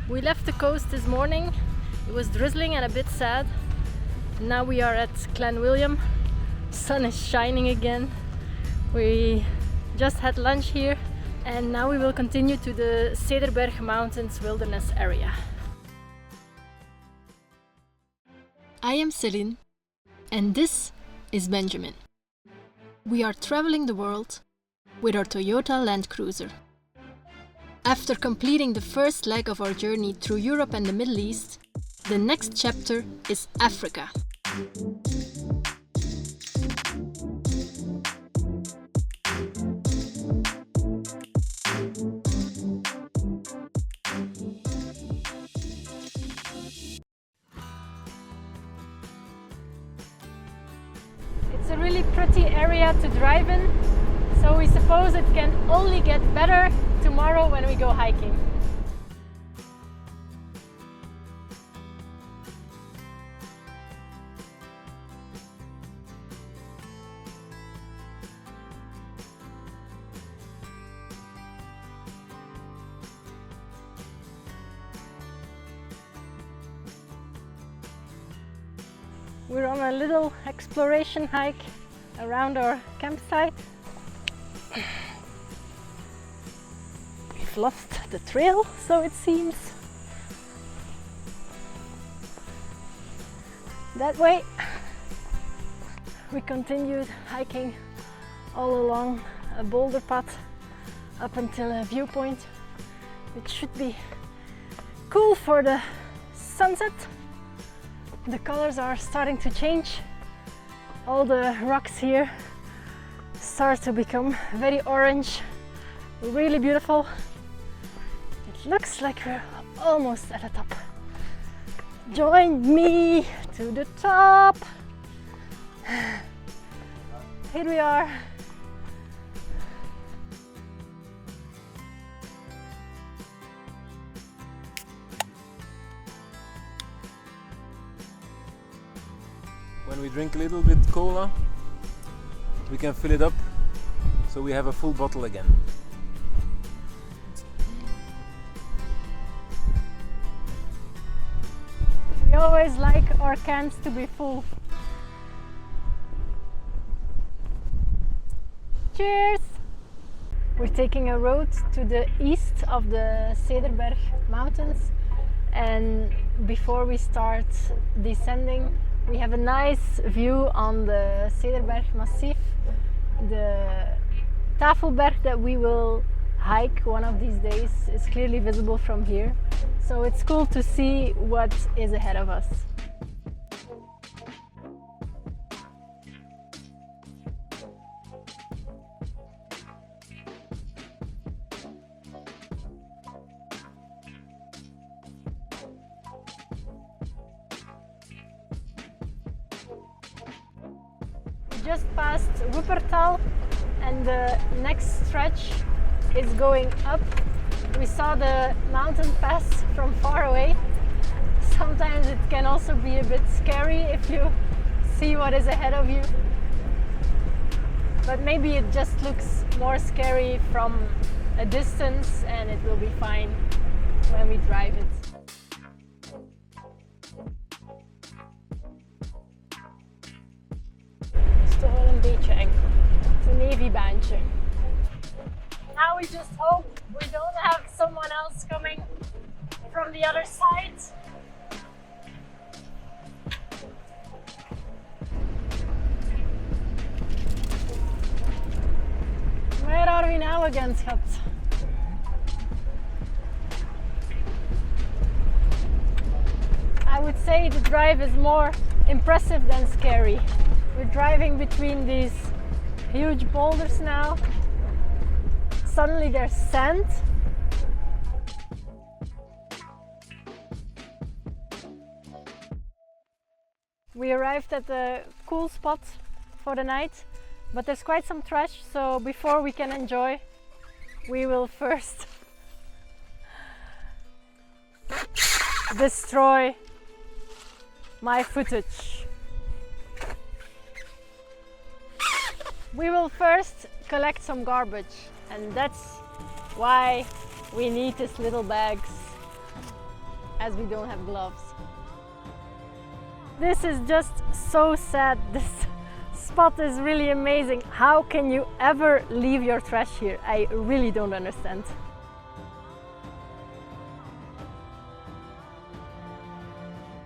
We left the coast this morning. It was drizzling and a bit sad. Now we are at Glen William. Sun is shining again. We just had lunch here and now we will continue to the Cederberg Mountains Wilderness Area. I am Celine and this is Benjamin. We are traveling the world with our Toyota Land Cruiser. After completing the first leg of our journey through Europe and the Middle East, the next chapter is Africa. It's a really pretty area to drive in, so we suppose it can only get better tomorrow when we go hiking. We're on a little exploration hike around our campsite. We've lost the trail, so it seems. That way. We continued hiking all along a boulder path up until a viewpoint. It should be cool for the sunset. The colors are starting to change. All the rocks here start to become very orange, really beautiful. It looks like we're almost at the top. Join me to the top. Here we are. When we drink a little bit cola, we can fill it up so we have a full bottle again. We always like our cans to be full. Cheers! We're taking a road to the east of the Cederberg Mountains, and before we start descending, we have a nice view on the Cederberg Massif, the Tafelberg that we will hike one of these days is clearly visible from here. So it's cool to see what is ahead of us. Just past Wuppertal and the next stretch is going up. We saw the mountain pass from far away. Sometimes it can also be a bit scary if you see what is ahead of you. But maybe it just looks more scary from a distance and it will be fine when we drive it. Toch wel een beetje eng. Het is een nevi-baantje. Now we just hope we don't have someone else coming from the other side. Where are we now again, schat? I would say the drive is more impressive than scary. We're driving between these huge boulders now. Suddenly there's sand. We arrived at a cool spot for the night, but there's quite some trash, so before we can enjoy, we will first destroy my footage. We will first collect some garbage, and that's why we need these little bags. as we don't have gloves. This is just so sad. This spot is really amazing. How can you ever leave your trash here? I really don't understand.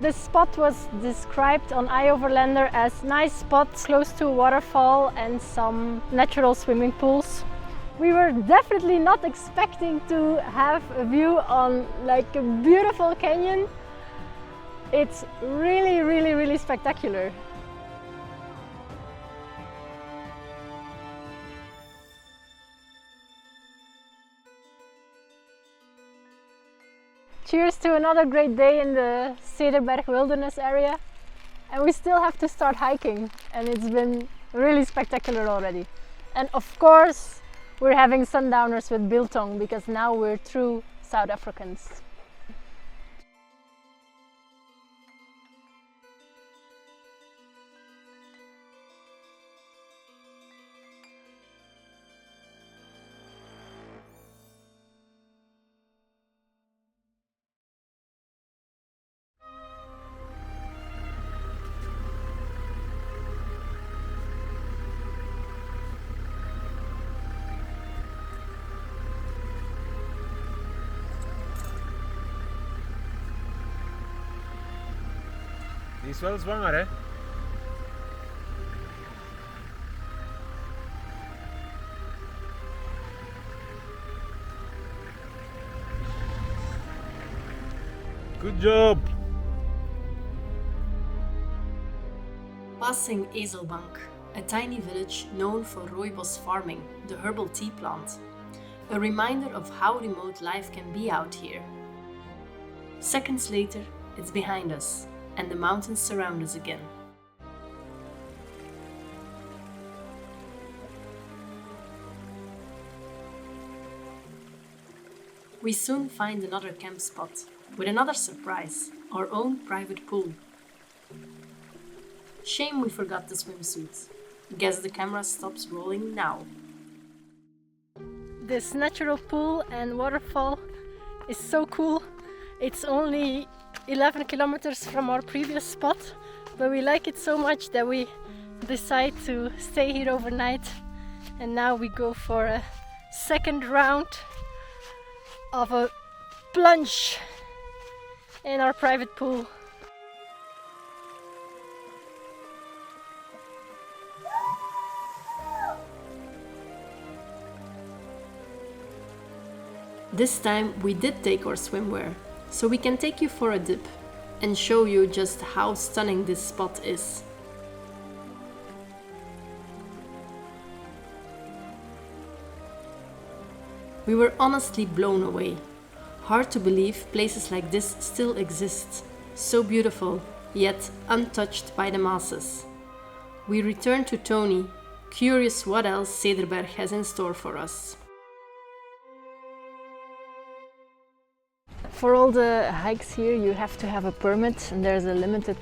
This spot was described on iOverlander as nice spots close to a waterfall and some natural swimming pools. We were definitely not expecting to have a view on like a beautiful canyon. It's really spectacular. Cheers to another great day in the Cederberg Wilderness Area. And we still have to start hiking, and it's been really spectacular already. And of course, we're having sundowners with biltong because now we're true South Africans. Die is wel zwanger, hè? Good job! Passing Ezelbank, a tiny village known for rooibos farming, the herbal tea plant. A reminder of how remote life can be out here. Seconds later, it's behind us, and the mountains surround us again. We soon find another camp spot, with another surprise, our own private pool. Shame we forgot the swimsuit. Guess the camera stops rolling now. This natural pool and waterfall is so cool. It's only 11 kilometers from our previous spot, but we like it so much that we decide to stay here overnight. And now we go for a second round of a plunge in our private pool. This time we did take our swimwear, so we can take you for a dip and show you just how stunning this spot is. We were honestly blown away. Hard to believe places like this still exist. So beautiful, yet untouched by the masses. We return to Tony, curious what else Cederberg has in store for us. For all the hikes here you have to have a permit, and there's a limited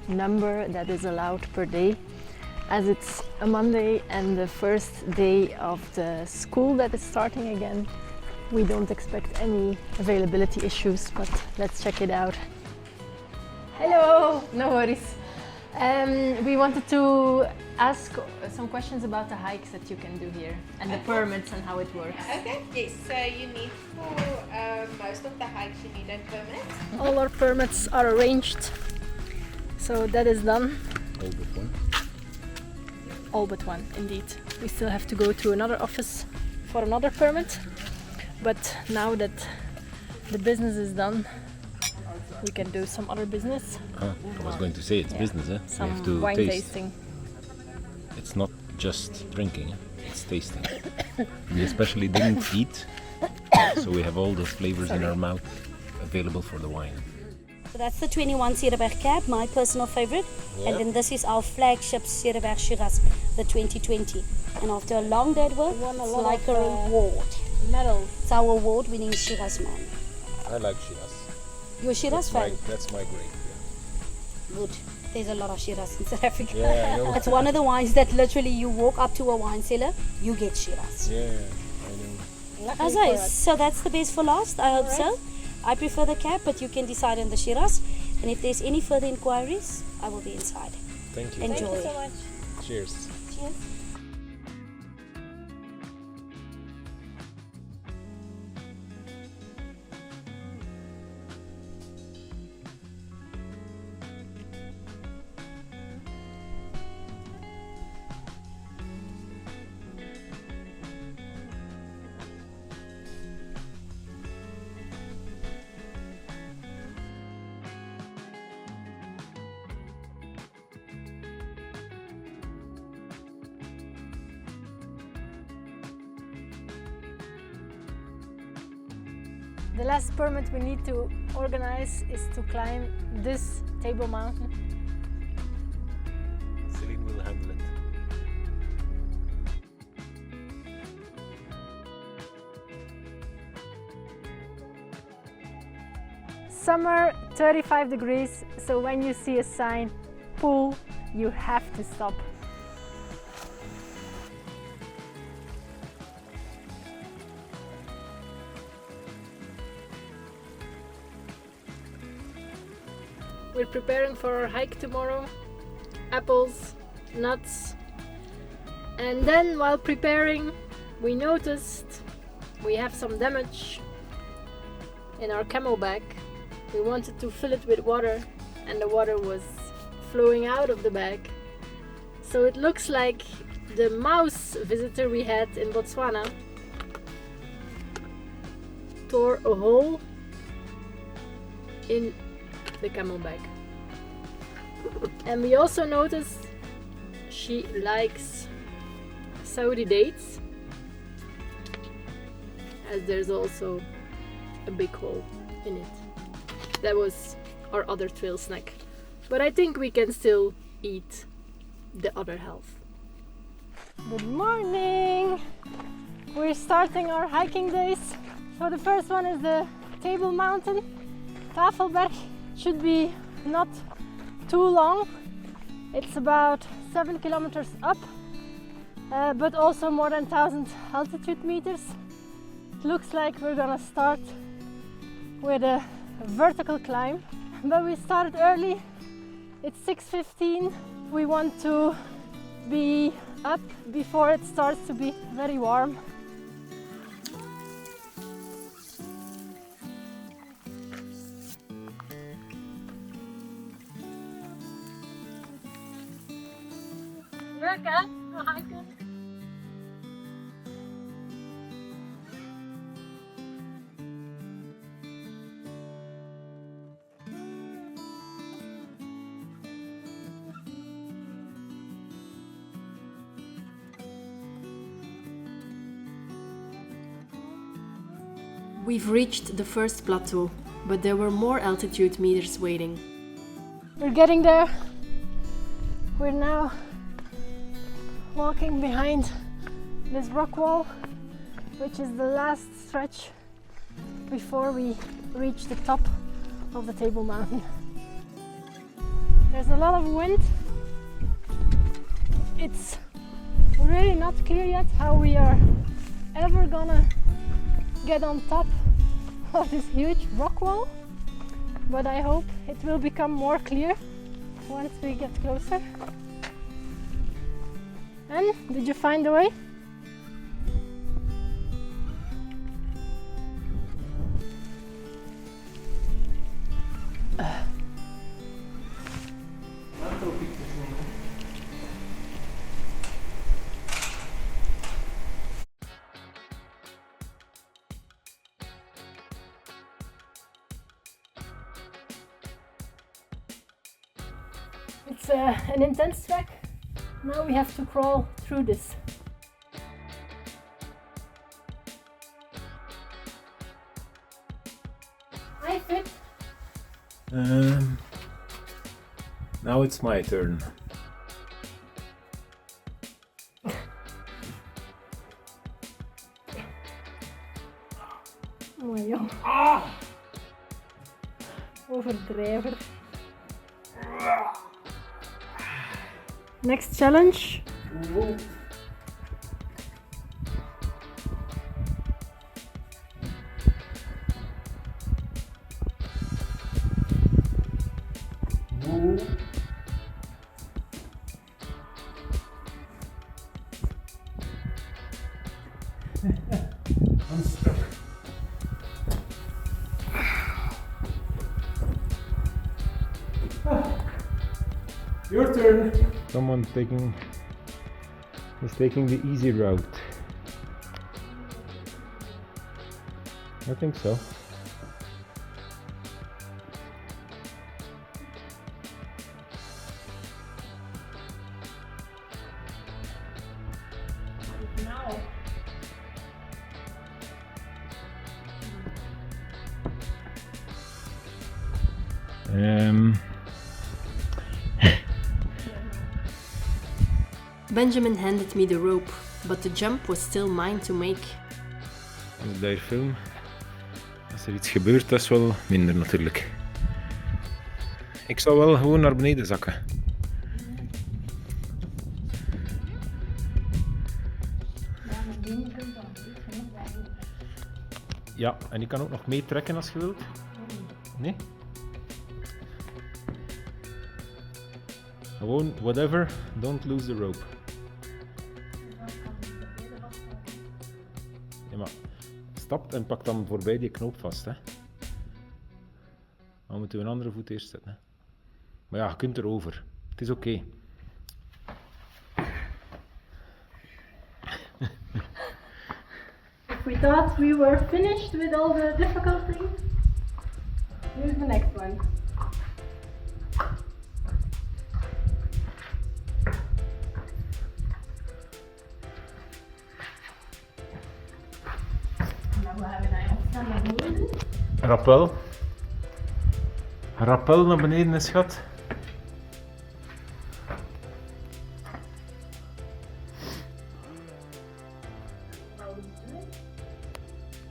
number that is allowed per day. As it's a Monday and the first day of the school that is starting again, we don't expect any availability issues, but let's check it out. Hello! No worries. We wanted to ask some questions about the hikes that you can do here and the permits and how it works. Okay, yes, so you need for most of the hikes you need a permit. All our permits are arranged, so that is done. All but one. All but one, indeed. We still have to go to another office for another permit, but now that the business is done, we can do some other business. I was going to say it's business, eh? Some you have to wine taste. tasting. It's not just drinking, it's tasting. We especially didn't eat, so we have all the flavors in our mouth available for the wine. So that's the 21 Cederberg cab, my personal favorite. Yeah. And then this is our flagship Cederberg Shiraz, the 2020. And after a long day at work, Won a it's lot like of, a reward. Medals. It's our award-winning Shiraz, man. I like Shiraz. You're a Shiraz fan? That's my grape. Yeah. Good. There's a lot of Shiraz in South Africa. Yeah, I know. It's one of the wines that literally you walk up to a wine cellar, you get Shiraz. Yeah, I know. As I, so that's the best for last, I hope so. I prefer the cab, but you can decide on the Shiraz. And if there's any further inquiries, I will be inside. Thank you. Enjoy. Thank you so much. Cheers. Cheers. The last permit we need to organize is to climb this Table Mountain. Celine will handle it. Summer, 35 degrees, so when you see a sign, pool, you have to stop. We're preparing for our hike tomorrow. Apples, nuts. And then while preparing, we noticed we have some damage in our camel bag. We wanted to fill it with water and the water was flowing out of the bag. So it looks like the mouse visitor we had in Botswana tore a hole in the camel bag. And we also noticed she likes Saudi dates, as there's also a big hole in it. That was our other trail snack, but I think we can still eat the other half. Good morning! We're starting our hiking days. So the first one is the Table Mountain, Tafelberg. Should be not too long. It's about 7 kilometers up, but also more than 1,000 altitude meters. It looks like we're gonna start with a vertical climb, but we started early. It's 6:15. We want to be up before it starts to be very warm. Leuk hè? Hiken. We've reached the first plateau, but there were more altitude meters waiting. We're getting there. We're now walking behind this rock wall, which is the last stretch before we reach the top of the Table Mountain. There's a lot of wind. It's really not clear yet how we are ever gonna get on top of this huge rock wall, but I hope it will become more clear once we get closer. And did you find the way? It's an intense trek. Now we have to crawl through this. I fit. Now it's my turn. Mooi jong. Overdrijver. Next challenge. Your turn. Someone is taking the easy route. I think so. Benjamin handed me the rope, but the jump was still mine to make. Als ik daar film, als er iets gebeurt, dat is wel minder natuurlijk. Ik zal wel gewoon naar beneden zakken. Ja, en ik kan ook nog meetrekken als je wilt. Nee? Gewoon, whatever, don't lose the rope. Ja, maar stap en pak dan voorbij die knoop vast. Hè. Dan moeten we een andere voet eerst zetten. Hè. Maar ja, je kunt erover. Het is oké. If we thought we were finished with all the difficult things, here's the next one. Rappel. Rappel naar beneden is schat.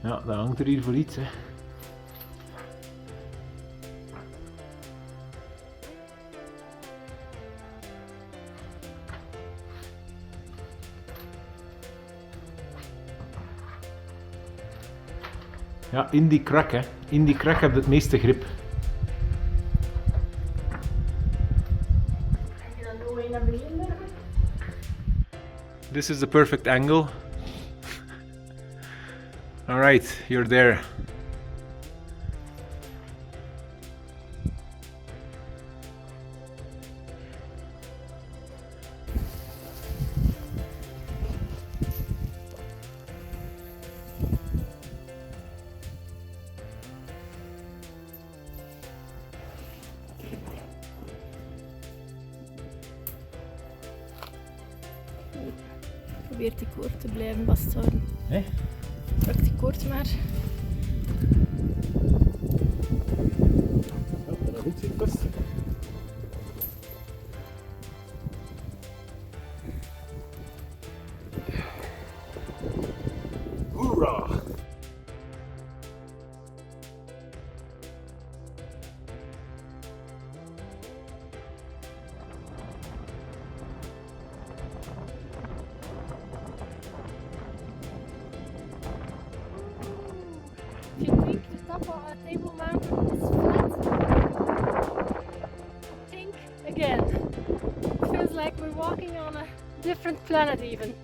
Ja, dat hangt er hier voor iets, hè. Ja, in die krak, hè. In die krak heb je het meeste grip. This is the perfect angle. Alright, you're there. Probeer die koord te blijven vasthouden. Hé? Pak die koord maar. Ja, dat goed zit vast. Hoera! If you think the top of a Table Mountain is flat, think again. It feels like we're walking on a different planet even.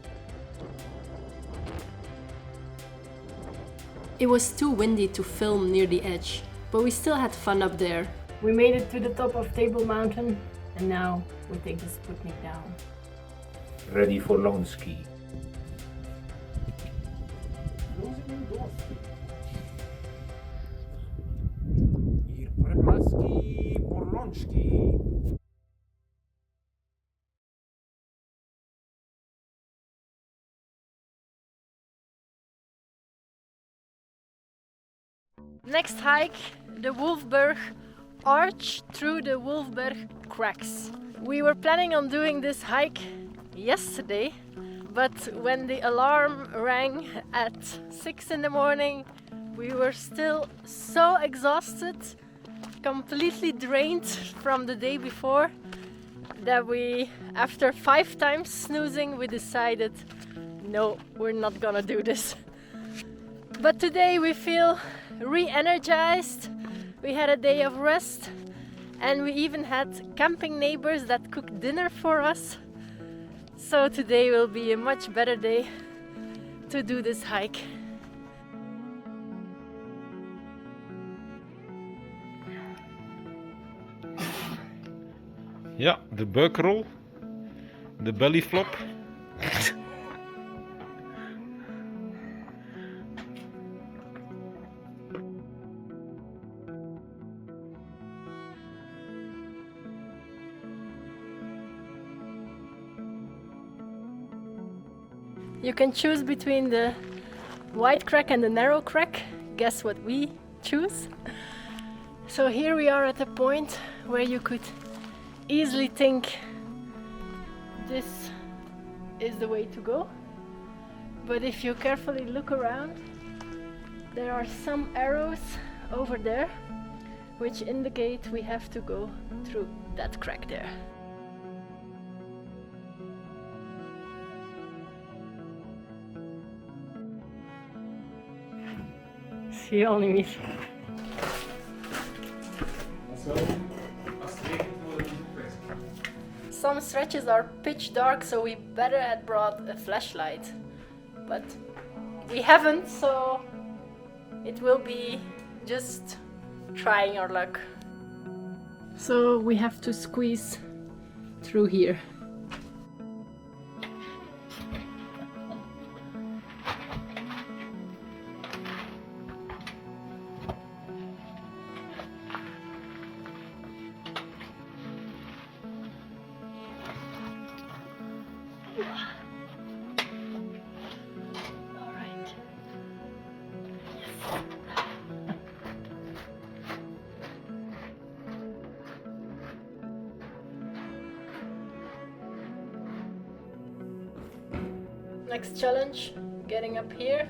It was too windy to film near the edge, but we still had fun up there. We made it to the top of Table Mountain and now we take the Sputnik down. Ready for long ski. Hier Premaski Polonski. Next hike, the Wolfberg Arch through the Wolfberg cracks. We were planning on doing this hike yesterday, but when the alarm rang at 6 in the morning, we were still so exhausted, completely drained from the day before, that we, after 5 times snoozing, we decided, no, we're not gonna do this. But today we feel re-energized. We had a day of rest and we even had camping neighbors that cooked dinner for us. So today will be a much better day to do this hike. Ja, de buikrol, de belly flop. You can choose between the wide crack and the narrow crack. Guess what we choose? So here we are at a point where you could easily think this is the way to go. But if you carefully look around, there are some arrows over there which indicate we have to go through that crack there. Zie je al niet meer. Some stretches are pitch dark, so we better had brought a flashlight. But we haven't, so it will be just trying our luck. So we have to squeeze through here. Next challenge, getting up here.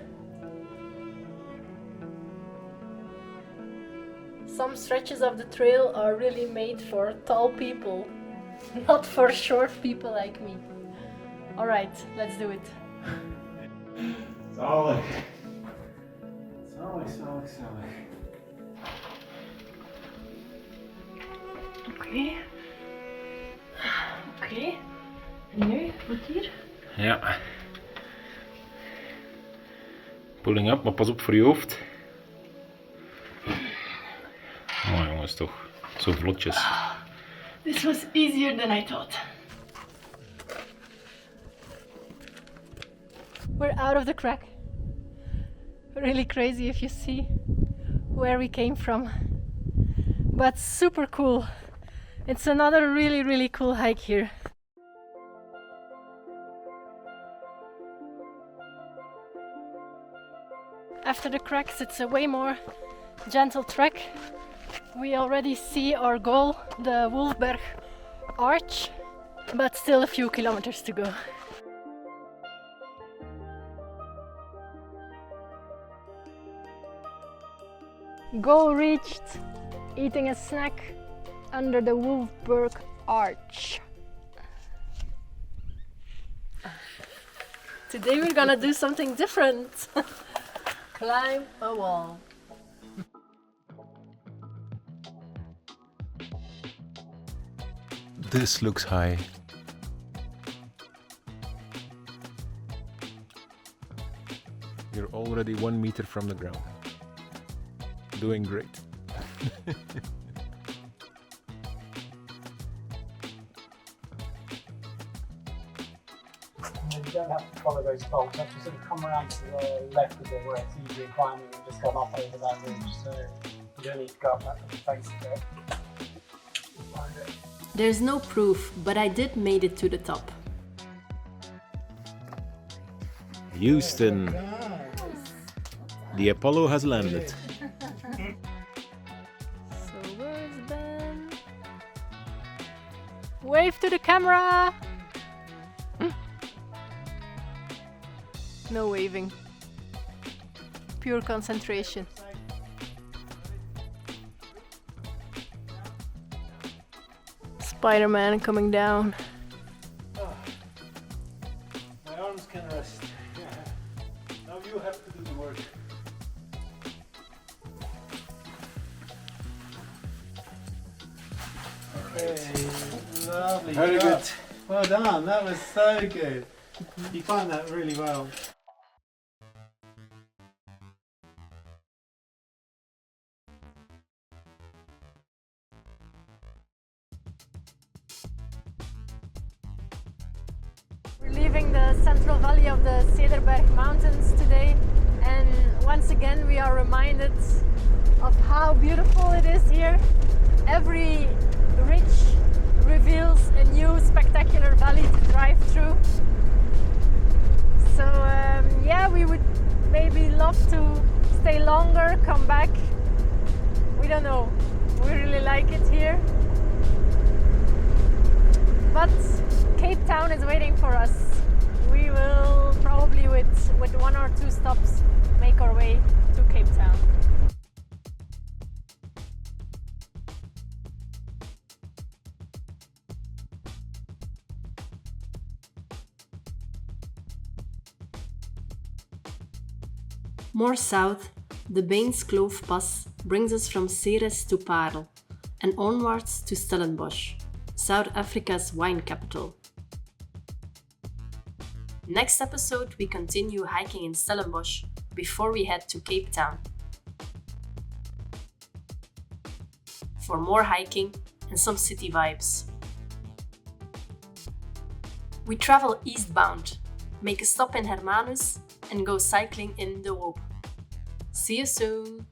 Some stretches of the trail are really made for tall people, not for short people like me. Alright, let's do it. Zalig. Zalig, zalig, zalig. Oké. Oké. En nu, goed hier? Ja. Pulling up, maar pas op voor je hoofd. Oh jongens, toch. Zo vlotjes. This was easier than I thought. We're out of the crack. Really crazy if you see where we came from. But super cool. It's another really cool hike here. After the cracks, it's a way more gentle trek. We already see our goal, the Wolfberg Arch, but still a few kilometers to go. Goal reached, eating a snack under the Wolfberg Arch. Today we're gonna do something different. Climb a wall. This looks high. You're already 1 meter from the ground. Doing great. You don't have to follow those bolts. You have to sort of come around to the left of it where it's easier climbing and just come up over that ridge. So you don't need to go up that face of it. Find it. There's no proof, but I did made it to the top. Houston. The Apollo has landed. So where's Ben? Wave to the camera! No waving. Pure concentration. Spider-Man coming down. My arms can rest. Now you have to do the work. Hey, lovely. Very job. good. Well done. That was so good. You timed that really well. the central valley of the Cederberg Mountains today, and once again we are reminded of how beautiful it is here. Every ridge reveals a new spectacular valley to drive through. So yeah, we would maybe love to stay longer, come back. We don't know. We really like it here. But Cape Town is waiting for us. We will probably with 1 or 2 stops make our way to Cape Town. More south, the Baines Kloof Pass brings us from Ceres to Parel and onwards to Stellenbosch, South Africa's wine capital. Next episode, we continue hiking in Stellenbosch before we head to Cape Town. For more hiking and some city vibes. We travel eastbound, make a stop in Hermanus, and go cycling in the Woop. See you soon!